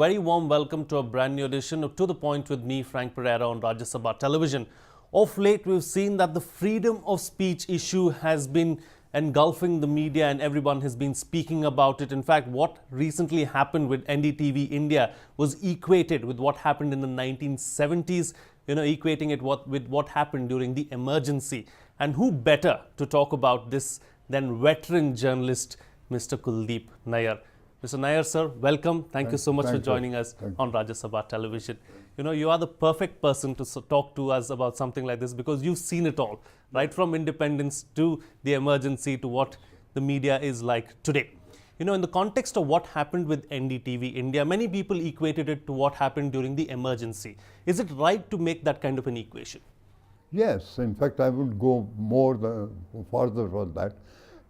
very warm welcome to a brand new edition of To The Point with me, Frank Pereira, on Rajya Sabha television. Of late, we've seen that the freedom of speech issue has been engulfing the media and everyone has been speaking about it. In fact, what recently happened with NDTV India was equated with what happened in the 1970s, equating it with what happened during the emergency. And who better to talk about this than veteran journalist Mr. Kuldip Nayar. Mr. Nayar, sir, welcome. Thank you so much for joining us on Rajya Sabha television. You are the perfect person to talk to us about something like this because you've seen it all, right from independence to the emergency to what the media is like today. In the context of what happened with NDTV India, many people equated it to what happened during the emergency. Is it right to make that kind of an equation? Yes, in fact, I would go further for that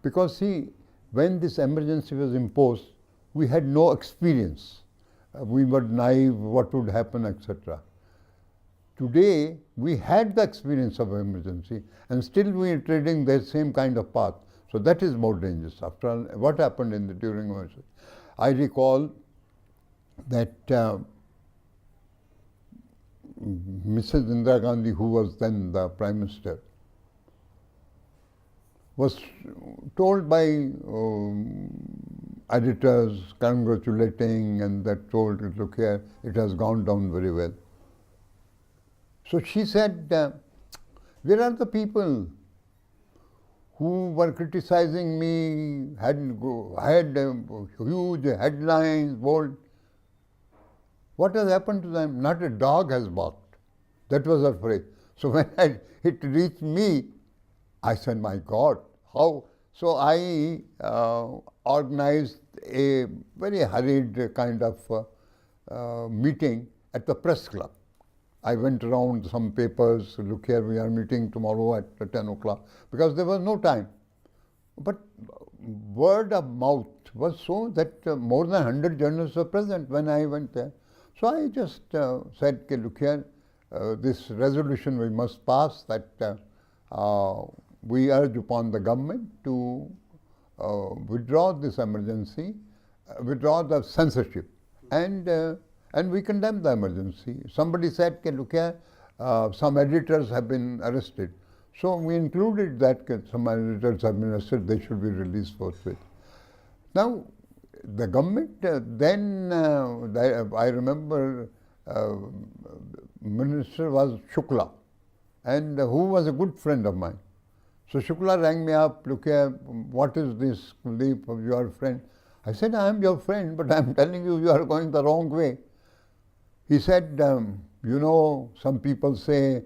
because see, when this emergency was imposed, we had no experience. We were naive, what would happen, etc. Today, we had the experience of emergency and still we are treading the same kind of path. So that is more dangerous. After all, what happened during emergency? I recall that Mrs. Indira Gandhi, who was then the Prime Minister, was told by editors congratulating and that told, look here, it has gone down very well. So she said, where are the people who were criticizing me, had huge headlines, bold. What has happened to them? Not a dog has barked. That was her phrase. So when it reached me, I said, my God, how? So I organized a very hurried kind of meeting at the press club. I went around some papers, look here, we are meeting tomorrow at 10 o'clock, because there was no time. But word of mouth was so that more than 100 journalists were present when I went there. So I just said, okay, look here, this resolution we must pass that we urge upon the government to withdraw this emergency, withdraw the censorship, and we condemn the emergency. Somebody said, okay, look here, some editors have been arrested. So we included that some editors have been arrested, they should be released forthwith. Now, the government then, I remember Minister was Shukla, and who was a good friend of mine. So Shukla rang me up, look here, what is this, Kuldip, your friend? I said, I am your friend, but I am telling you, you are going the wrong way. He said, some people say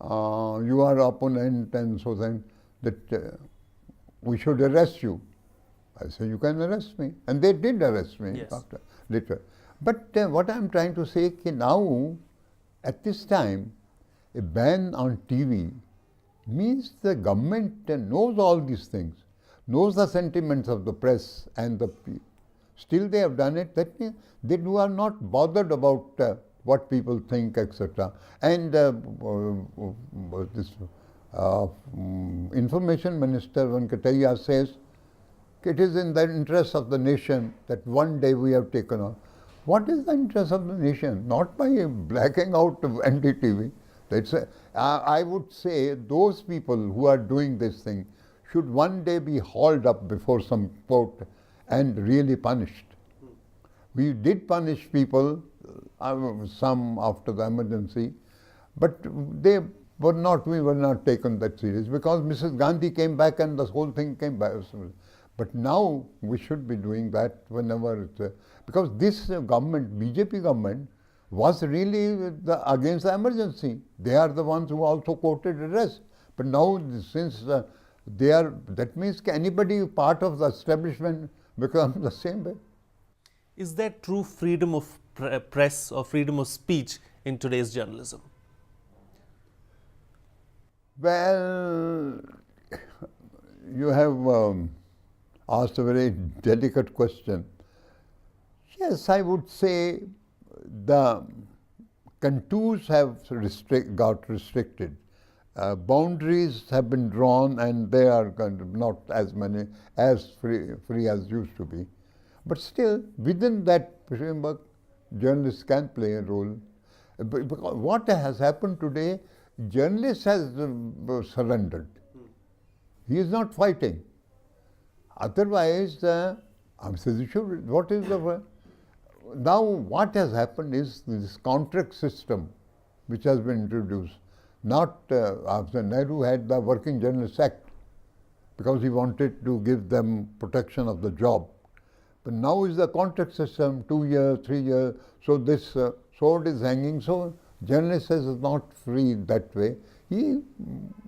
you are opponent and so then that we should arrest you. I said, you can arrest me. And they did arrest me yes. later. But what I am trying to say is now, at this time, a ban on TV means the government knows all these things, knows the sentiments of the press and the people. Still they have done it. That means they are not bothered about what people think, etc. And this Information Minister Venkatayya says, it is in the interest of the nation that one day we have taken on. What is the interest of the nation? Not by blacking out of NDTV. I would say those people who are doing this thing should one day be hauled up before some court and really punished. We did punish people, some after the emergency, but we were not taken that serious because Mrs. Gandhi came back and the whole thing came back. But now we should be doing that whenever because this government, BJP government, was really against the emergency. They are the ones who also quoted arrest. But now since they are, that means anybody part of the establishment becomes the same way. Is there true freedom of press or freedom of speech in today's journalism? Well, you have asked a very delicate question. Yes, I would say the contours have got restricted. Boundaries have been drawn and they are not as free as used to be. But still, within that framework, journalists can play a role. Because what has happened today, journalist has surrendered. He is not fighting. Otherwise, I'm saying, what is the... Now what has happened is this contract system which has been introduced. Not after Nehru had the Working Journalists Act because he wanted to give them protection of the job. But now is the contract system, 2 years, 3 years, so this sword is hanging, so journalist is not free that way. He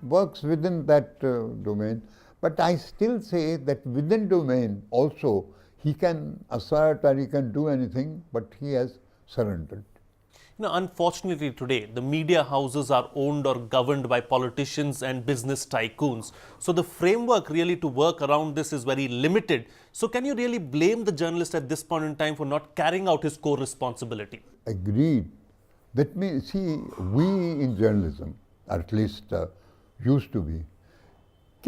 works within that domain. But I still say that within domain also he can assert or he can do anything, but he has surrendered. You know, unfortunately today, the media houses are owned or governed by politicians and business tycoons. So the framework really to work around this is very limited. So can you really blame the journalist at this point in time for not carrying out his core responsibility? Agreed. That means, see, we in journalism, at least used to be,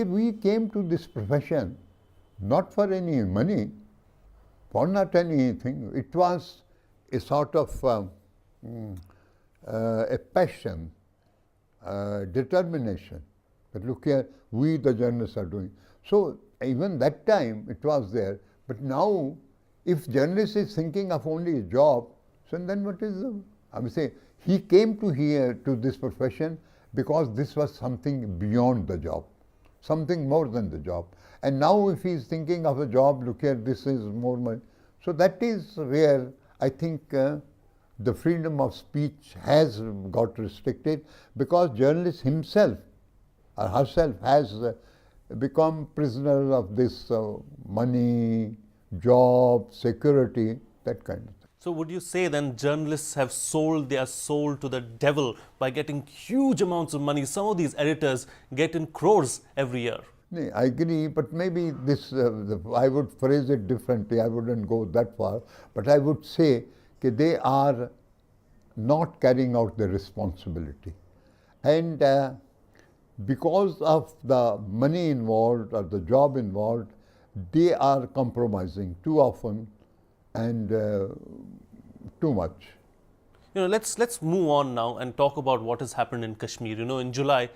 we came to this profession not for any money, for not anything. It was a sort of a passion, determination. But look here, we the journalists are doing. So even that time it was there. But now, if journalist is thinking of only a job, so then what is the... I would say he came to here to this profession because this was something beyond the job, something more than the job. And now if he is thinking of a job, look here, this is more money. So that is where I think the freedom of speech has got restricted, because journalist himself or herself has become prisoner of this money, job, security, that kind of thing. So would you say then journalists have sold their soul to the devil by getting huge amounts of money? Some of these editors get in crores every year. I agree, but maybe this, I would phrase it differently. I wouldn't go that far, but I would say that they are not carrying out their responsibility. And because of the money involved or the job involved, they are compromising too often and too much. You know, let's move on now and talk about what has happened in Kashmir. You know, in July,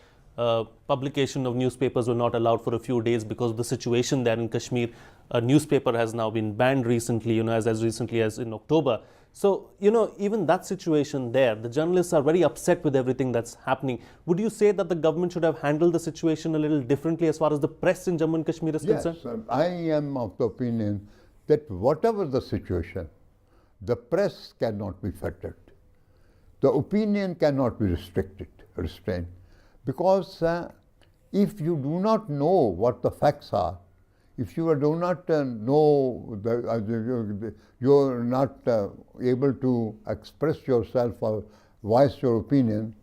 publication of newspapers were not allowed for a few days because of the situation there in Kashmir. A newspaper has now been banned recently, you know, as recently as in October. So, you know, even that situation there, the journalists are very upset with everything that's happening. Would you say that the government should have handled the situation a little differently as far as the press in Jammu and Kashmir is concerned? Yes, I am of the opinion that whatever the situation, the press cannot be fettered. The opinion cannot be restrained. Because if you do not know what the facts are, if you do not know, you are not able to express yourself or voice your opinion,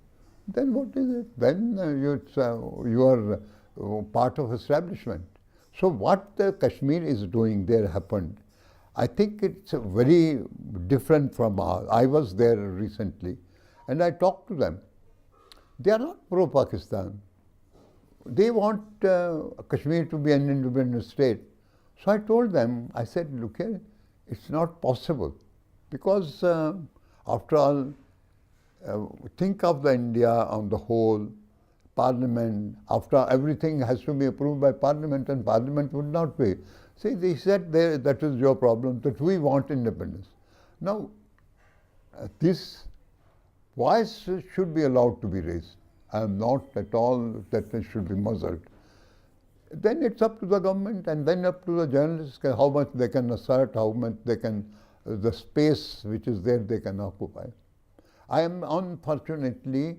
then what is it? Then you are part of establishment. So what Kashmir is doing there happened. I think it's very different from ours. I was there recently and I talked to them. They are not pro-Pakistan. They want Kashmir to be an independent state. So I told them, I said, look here, it's not possible. Because after all, think of the India on the whole, Parliament, after everything has to be approved by Parliament, and Parliament would not be. See, they said that is your problem, that we want independence. Now, this voice should be allowed to be raised. I am not at all that it should be muzzled. Then it's up to the government and then up to the journalists how much they can assert, how much they can, the space which is there they can occupy. I am unfortunately,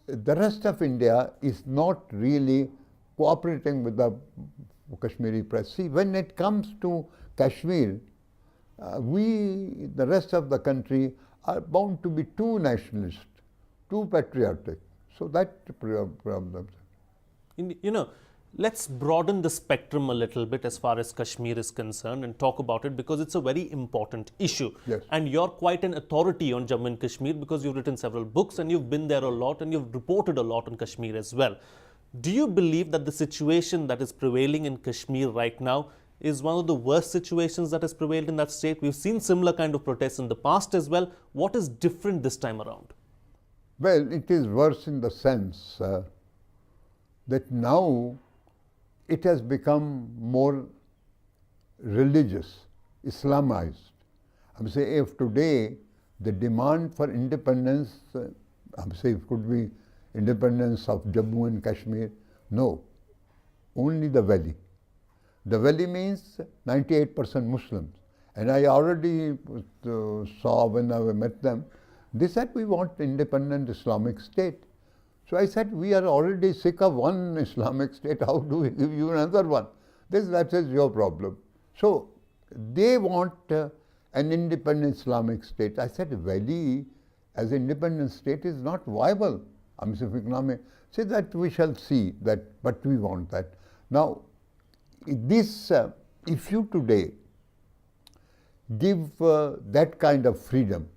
the rest of India is not really cooperating with the Kashmiri press. See, when it comes to Kashmir, we, the rest of the country, are bound to be too nationalist, too patriotic. So that problem. You know, let's broaden the spectrum a little bit as far as Kashmir is concerned and talk about it, because it's a very important issue. Yes. And you're quite an authority on Jammu and Kashmir because you've written several books and you've been there a lot and you've reported a lot on Kashmir as well. Do you believe that the situation that is prevailing in Kashmir right now is one of the worst situations that has prevailed in that state? We've seen similar kind of protests in the past as well. What is different this time around? Well, it is worse in the sense that now it has become more religious, Islamized. I'm saying if today the demand for independence, I'm saying it could be independence of Jammu and Kashmir, no, only the valley. The valley means 98% Muslims. And I already saw when I met them, they said we want independent Islamic state. So I said, we are already sick of one Islamic state, how do we give you another one? That is your problem. So they want an independent Islamic state. I said, Valley as an independent state is not viable. I'm saying, say that we shall see that, but we want that. Now, this, if you today give that kind of freedom,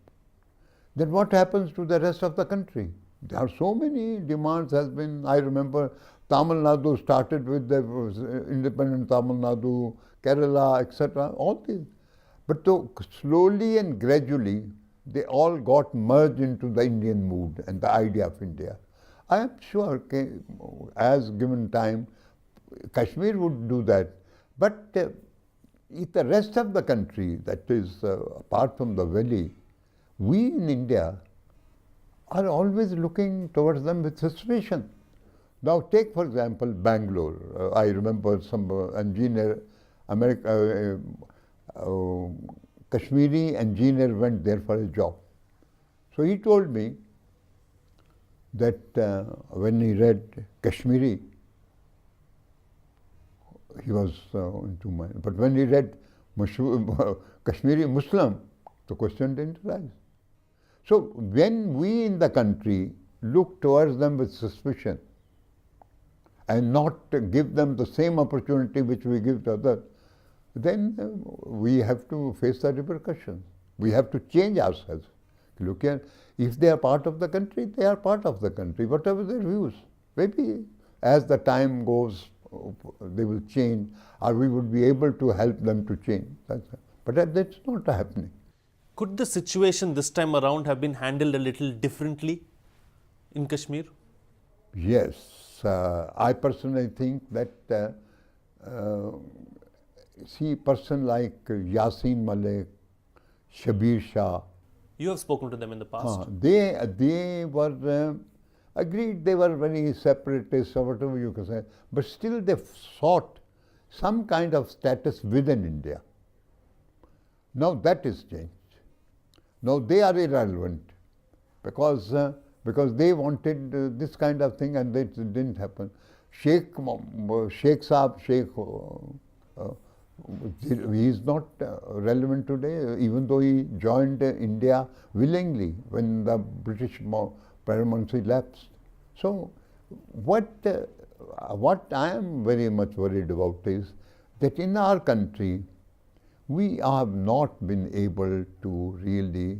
then what happens to the rest of the country? There are so many demands has been, I remember Tamil Nadu started with the independent Tamil Nadu, Kerala, etc., all these. But slowly and gradually, they all got merged into the Indian mood and the idea of India. I am sure, as given time, Kashmir would do that. But if the rest of the country, that is apart from the valley, we in India are always looking towards them with suspicion. Now take for example Bangalore. I remember some engineer, Kashmiri engineer went there for a job. So he told me that when he read Kashmiri, he was into my, but when he read Kashmiri Muslim, the question didn't arise. So when we in the country look towards them with suspicion and not give them the same opportunity which we give to others, then we have to face the repercussions. We have to change ourselves. Look at, if they are part of the country, they are part of the country, whatever their views. Maybe as the time goes, they will change, or we would be able to help them to change. But that's not happening. Could the situation this time around have been handled a little differently in Kashmir? Yes. I personally think that, see, a person like Yasin Malik, Shabir Shah. You have spoken to them in the past. They were agreed, they were very separatists or whatever you can say, but still they sought some kind of status within India. Now that is changed. Now they are irrelevant because they wanted this kind of thing and it didn't happen. Sheikh Saab, he is not relevant today, even though he joined India willingly when the British paramountcy lapsed. So what I am very much worried about is that in our country, we have not been able to really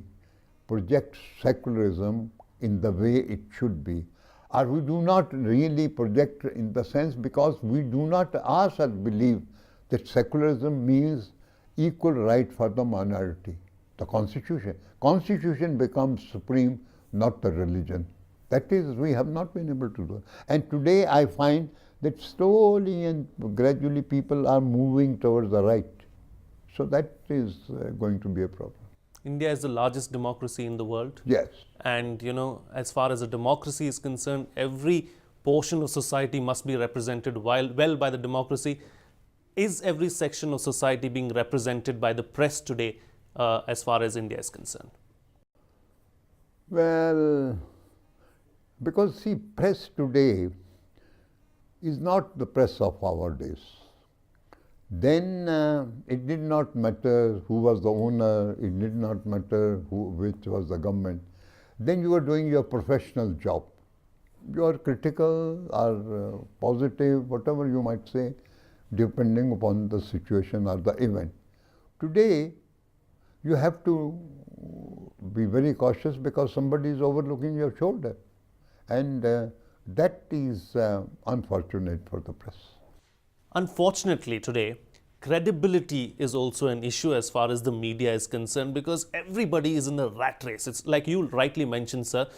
project secularism in the way it should be. Or we do not really project in the sense because we do not ourselves believe that secularism means equal right for the minority. The Constitution. Constitution becomes supreme, not the religion. That is, we have not been able to do. And today I find that slowly and gradually people are moving towards the right. So that is going to be a problem. India is the largest democracy in the world. Yes. And, as far as a democracy is concerned, every portion of society must be represented well by the democracy. Is every section of society being represented by the press today as far as India is concerned? Well, because see, press today is not the press of our days. Then it did not matter who was the owner, it did not matter which was the government. Then you were doing your professional job. You are critical or positive, whatever you might say, depending upon the situation or the event. Today, you have to be very cautious because somebody is overlooking your shoulder. And that is unfortunate for the press. Unfortunately, today, credibility is also an issue as far as the media is concerned, because everybody is in a rat race. It's like you rightly mentioned, sir,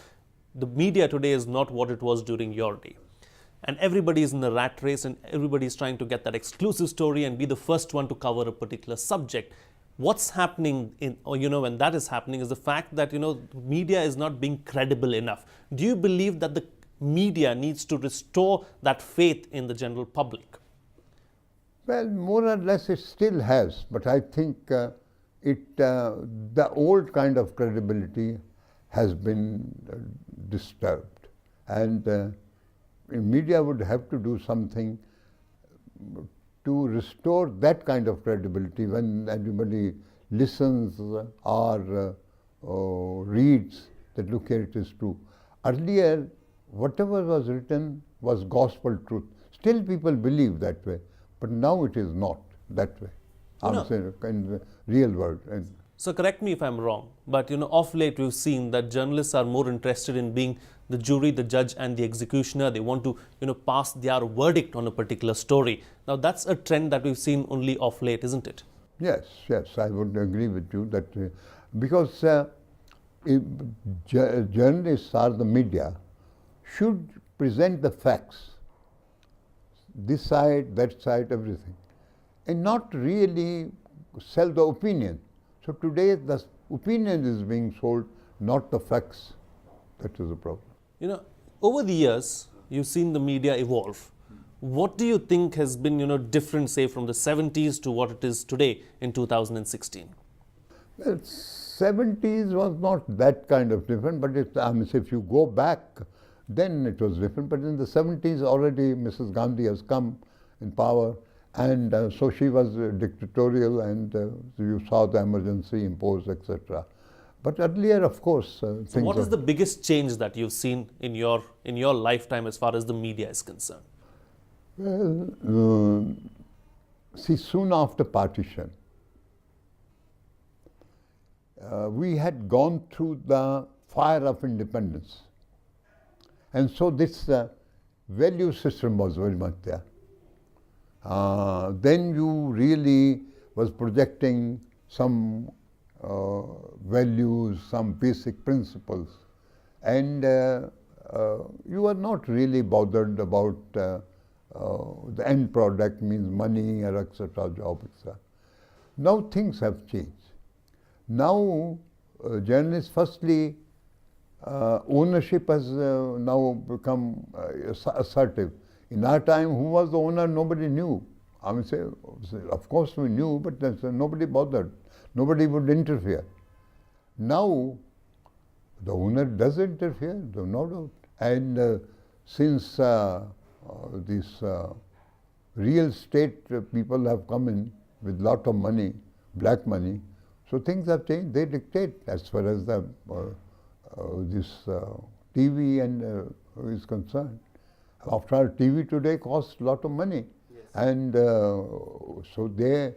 the media today is not what it was during your day. And everybody is in the rat race, and everybody is trying to get that exclusive story and be the first one to cover a particular subject. What's happening when that is happening is the fact that, media is not being credible enough. Do you believe that the media needs to restore that faith in the general public? Well, more or less it still has, but I think the old kind of credibility has been disturbed, and media would have to do something to restore that kind of credibility when everybody listens or reads that, look here, it is true. Earlier, whatever was written was gospel truth. Still people believe that way, but now it is not that way. I'm saying in the real world. So correct me if I'm wrong, but of late we've seen that journalists are more interested in being the jury, the judge and the executioner. They want to pass their verdict on a particular story. Now that's a trend that we've seen only of late, isn't it? Yes, I would agree with you that because if journalists or the media should present the facts, this side, that side, everything, and not really sell the opinion. So today the opinion is being sold, not the facts. That is the problem. Over the years, you've seen the media evolve. What do you think has been, different, say, from the 70s to what it is today in 2016? Well, 70s was not that kind of different, but if you go back, then it was different. But in the 70s already Mrs. Gandhi has come in power, and so she was dictatorial, and you saw the emergency imposed, etc. But earlier, of course, so what is the biggest change that you've seen in your lifetime as far as the media is concerned? Well, see, soon after partition, we had gone through the fire of independence, and so this value system was very much there. Then you really was projecting some values, some basic principles, and you are not really bothered about the end product, means money or etc., job, etc. Now things have changed. Now journalists, firstly, ownership has now become assertive. In our time, who was the owner? Nobody knew. I mean, say, of course we knew, but nobody bothered. Nobody would interfere. Now, the owner does interfere, no doubt. And since these real estate people have come in with lot of money, black money, so things have changed. They dictate as far as the this TV and is concerned. After all, TV today costs a lot of money, yes. And so they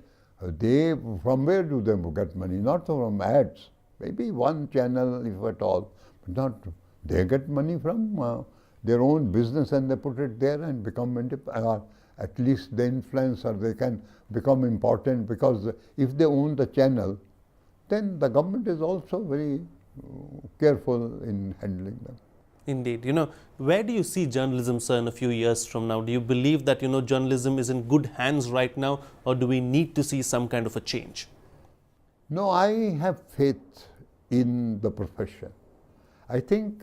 from where do they get money? Not from ads. Maybe one channel, if at all, but not. They get money from their own business, and they put it there and become independent. At least they influence, or they can become important, because if they own the channel, then the government is also very careful in handling them. Indeed. Where do you see journalism, sir, in a few years from now? Do you believe that, journalism is in good hands right now, or do we need to see some kind of a change? No, I have faith in the profession. I think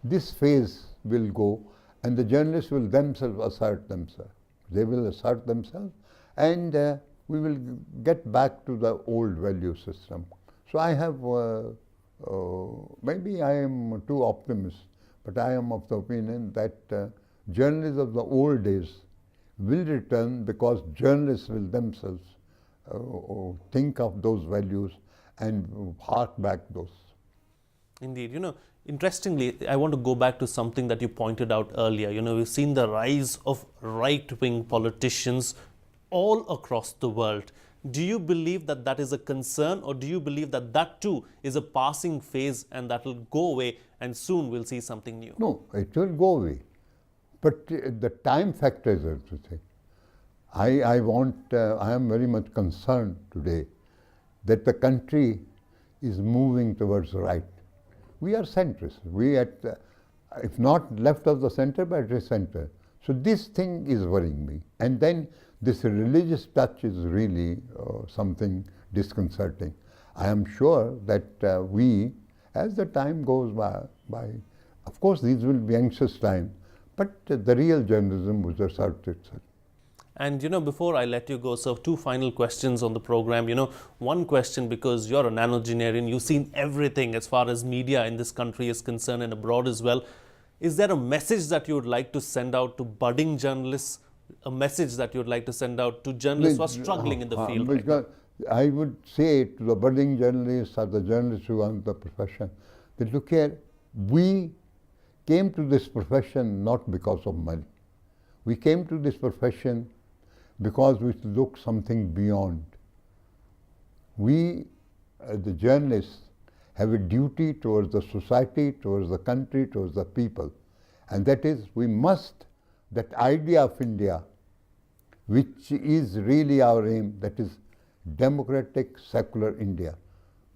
this phase will go, and the journalists will themselves assert themselves. They will assert themselves, and we will get back to the old value system. So I have maybe I am too optimistic, but I am of the opinion that journalists of the old days will return, because journalists will themselves think of those values and hark back those. Indeed. Interestingly, I want to go back to something that you pointed out earlier. We've seen the rise of right-wing politicians all across the world. Do you believe that that is a concern, or do you believe that that too is a passing phase and that will go away and soon we'll see something new? No, it will go away. But the time factor is everything. I am very much concerned today that the country is moving towards the right. We are centrists. We if not left of the center, but at the center. So this thing is worrying me. And then this religious touch is really something disconcerting. I am sure that we, as the time goes by, of course these will be anxious times, but the real journalism will assert itself. And before I let you go, sir, two final questions on the program. One question, because you're a nanogenarian, you've seen everything as far as media in this country is concerned and abroad as well. Is there a message that you would like to send out to budding journalists, a message that you would like to send out to journalists who are struggling in the field right now? I would say to the budding journalists or the journalists who are in the profession, that look here, we came to this profession not because of money. We came to this profession because we look something beyond. We, the journalists, have a duty towards the society, towards the country, towards the people. And that is, we must, that idea of India, which is really our aim, that is democratic, secular India.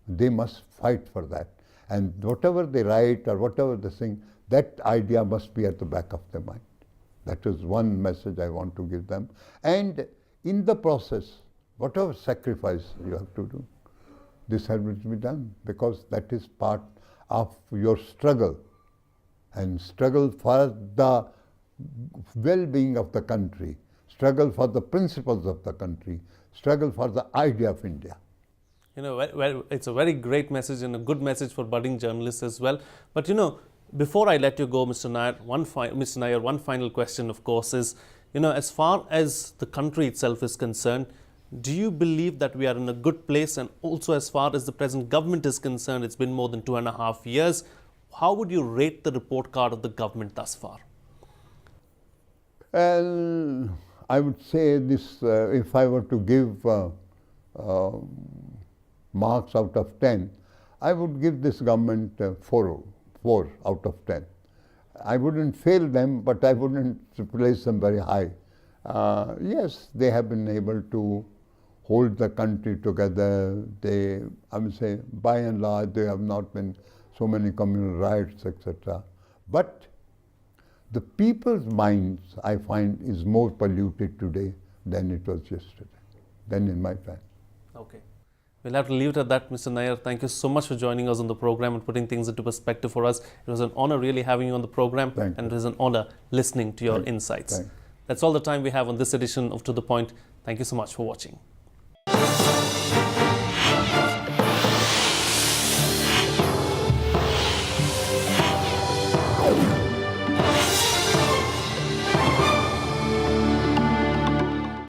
They must fight for that. And whatever they write or whatever they sing, that idea must be at the back of their mind. That is one message I want to give them. And in the process, whatever sacrifice you have to do, this has to be done, because that is part of your struggle, and struggle for the well-being of the country, struggle for the principles of the country, struggle for the idea of India. It's a very great message and a good message for budding journalists as well. But before I let you go, Mr. Nayar, one final question, of course, is, as far as the country itself is concerned, do you believe that we are in a good place? And also, as far as the present government is concerned, it's been more than 2.5 years. How would you rate the report card of the government thus far? Well, I would say this, if I were to give marks out of 10, I would give this government 4 out of 10. I wouldn't fail them, but I wouldn't place them very high. Yes, they have been able to hold the country together. I would say, by and large, there have not been so many communal riots, etc. But the people's minds, I find, is more polluted today than it was yesterday, than in my time. Okay. We'll have to leave it at that, Mr. Nayar. Thank you so much for joining us on the program and putting things into perspective for us. It was an honor really having you on the program, and it was an honor listening to your insights. That's all the time we have on this edition of To The Point. Thank you so much for watching.